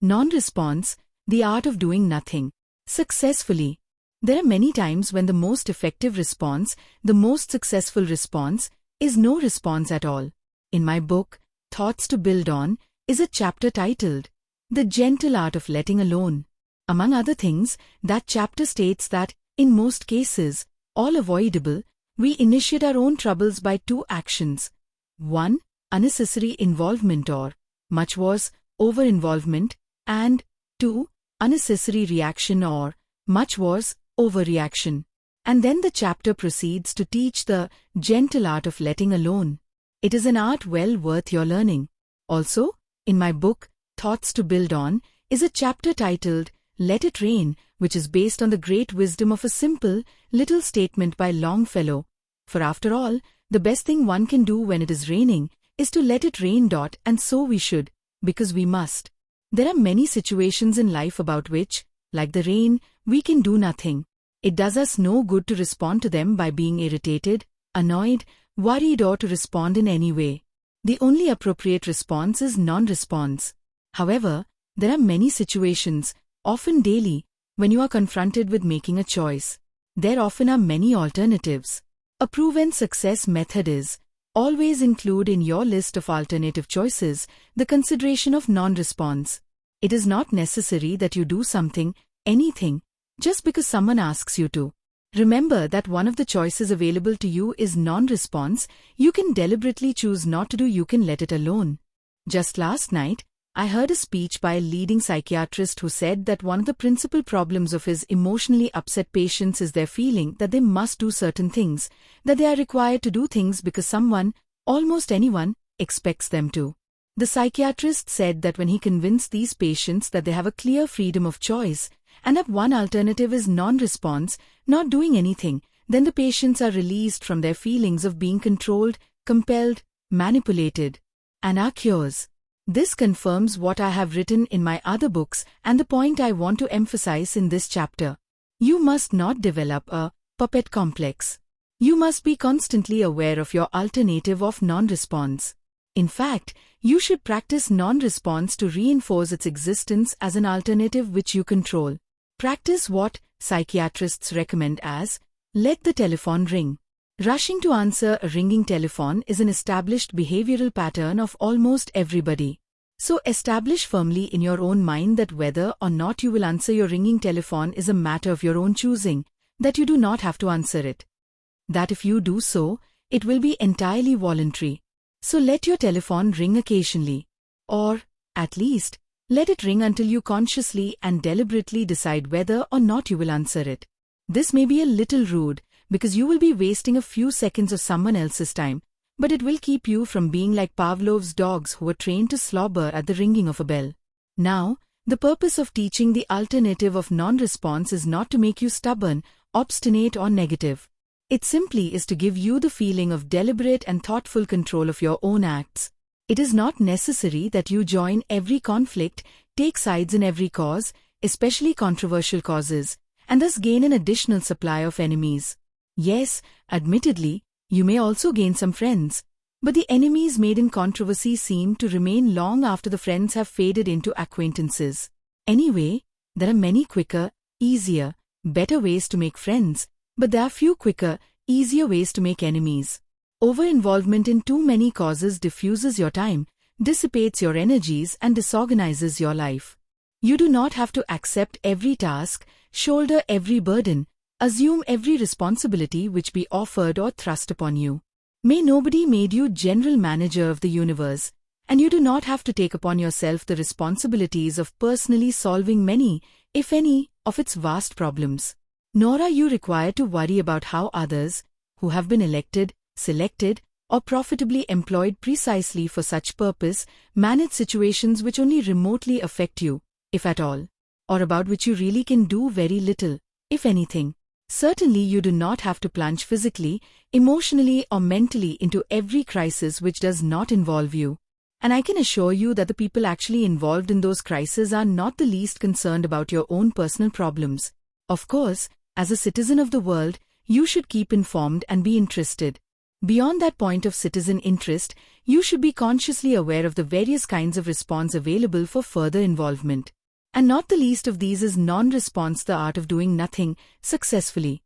Non-response, the art of doing nothing successfully. There are many times when the most effective response, the most successful response, is no response at all. In my book, Thoughts to Build On, is a chapter titled, The Gentle Art of Letting Alone. Among other things, that chapter states that, in most cases, all avoidable, we initiate our own troubles by two actions. 1. Unnecessary involvement or, much worse, over-involvement, and 2. Unnecessary reaction or, much worse, overreaction. And then the chapter proceeds to teach the gentle art of letting alone. It is an art well worth your learning. Also, in my book, Thoughts to Build On, is a chapter titled, Let It Rain, which is based on the great wisdom of a simple, little statement by Longfellow. For after all, the best thing one can do when it is raining is to let it rain. And so we should, because we must. There are many situations in life about which, like the rain, we can do nothing. It does us no good to respond to them by being irritated, annoyed, worried, or to respond in any way. The only appropriate response is non-response. However, there are many situations, often daily, when you are confronted with making a choice. There often are many alternatives. A proven success method is, always include in your list of alternative choices the consideration of non-response. It is not necessary that you do something, anything, just because someone asks you to. Remember that one of the choices available to you is non-response. You can deliberately choose not to do, you can let it alone. Just last night, I heard a speech by a leading psychiatrist who said that one of the principal problems of his emotionally upset patients is their feeling that they must do certain things, that they are required to do things because someone, almost anyone, expects them to. The psychiatrist said that when he convinced these patients that they have a clear freedom of choice, and that one alternative is non-response, not doing anything, then the patients are released from their feelings of being controlled, compelled, manipulated, and are cures. This confirms what I have written in my other books and the point I want to emphasize in this chapter. You must not develop a puppet complex. You must be constantly aware of your alternative of non-response. In fact, you should practice non-response to reinforce its existence as an alternative which you control. Practice what psychiatrists recommend as, let the telephone ring. Rushing to answer a ringing telephone is an established behavioral pattern of almost everybody. So establish firmly in your own mind that whether or not you will answer your ringing telephone is a matter of your own choosing, that you do not have to answer it. That if you do so, it will be entirely voluntary. So let your telephone ring occasionally. Or, at least, let it ring until you consciously and deliberately decide whether or not you will answer it. This may be a little rude, because you will be wasting a few seconds of someone else's time, but it will keep you from being like Pavlov's dogs who were trained to slobber at the ringing of a bell. Now, the purpose of teaching the alternative of non-response is not to make you stubborn, obstinate, or negative. It simply is to give you the feeling of deliberate and thoughtful control of your own acts. It is not necessary that you join every conflict, take sides in every cause, especially controversial causes, and thus gain an additional supply of enemies. Yes, admittedly, you may also gain some friends, but the enemies made in controversy seem to remain long after the friends have faded into acquaintances. Anyway, there are many quicker, easier, better ways to make friends, but there are few quicker, easier ways to make enemies. Over-involvement in too many causes diffuses your time, dissipates your energies, and disorganizes your life. You do not have to accept every task, shoulder every burden, assume every responsibility which be offered or thrust upon you. May nobody made you general manager of the universe, and you do not have to take upon yourself the responsibilities of personally solving many, if any, of its vast problems. Nor are you required to worry about how others, who have been elected, selected, or profitably employed precisely for such purpose, manage situations which only remotely affect you, if at all, or about which you really can do very little, if anything. Certainly you do not have to plunge physically, emotionally, or mentally into every crisis which does not involve you. And I can assure you that the people actually involved in those crises are not the least concerned about your own personal problems. Of course, as a citizen of the world, you should keep informed and be interested. Beyond that point of citizen interest, you should be consciously aware of the various kinds of response available for further involvement. And not the least of these is non-response, the art of doing nothing successfully.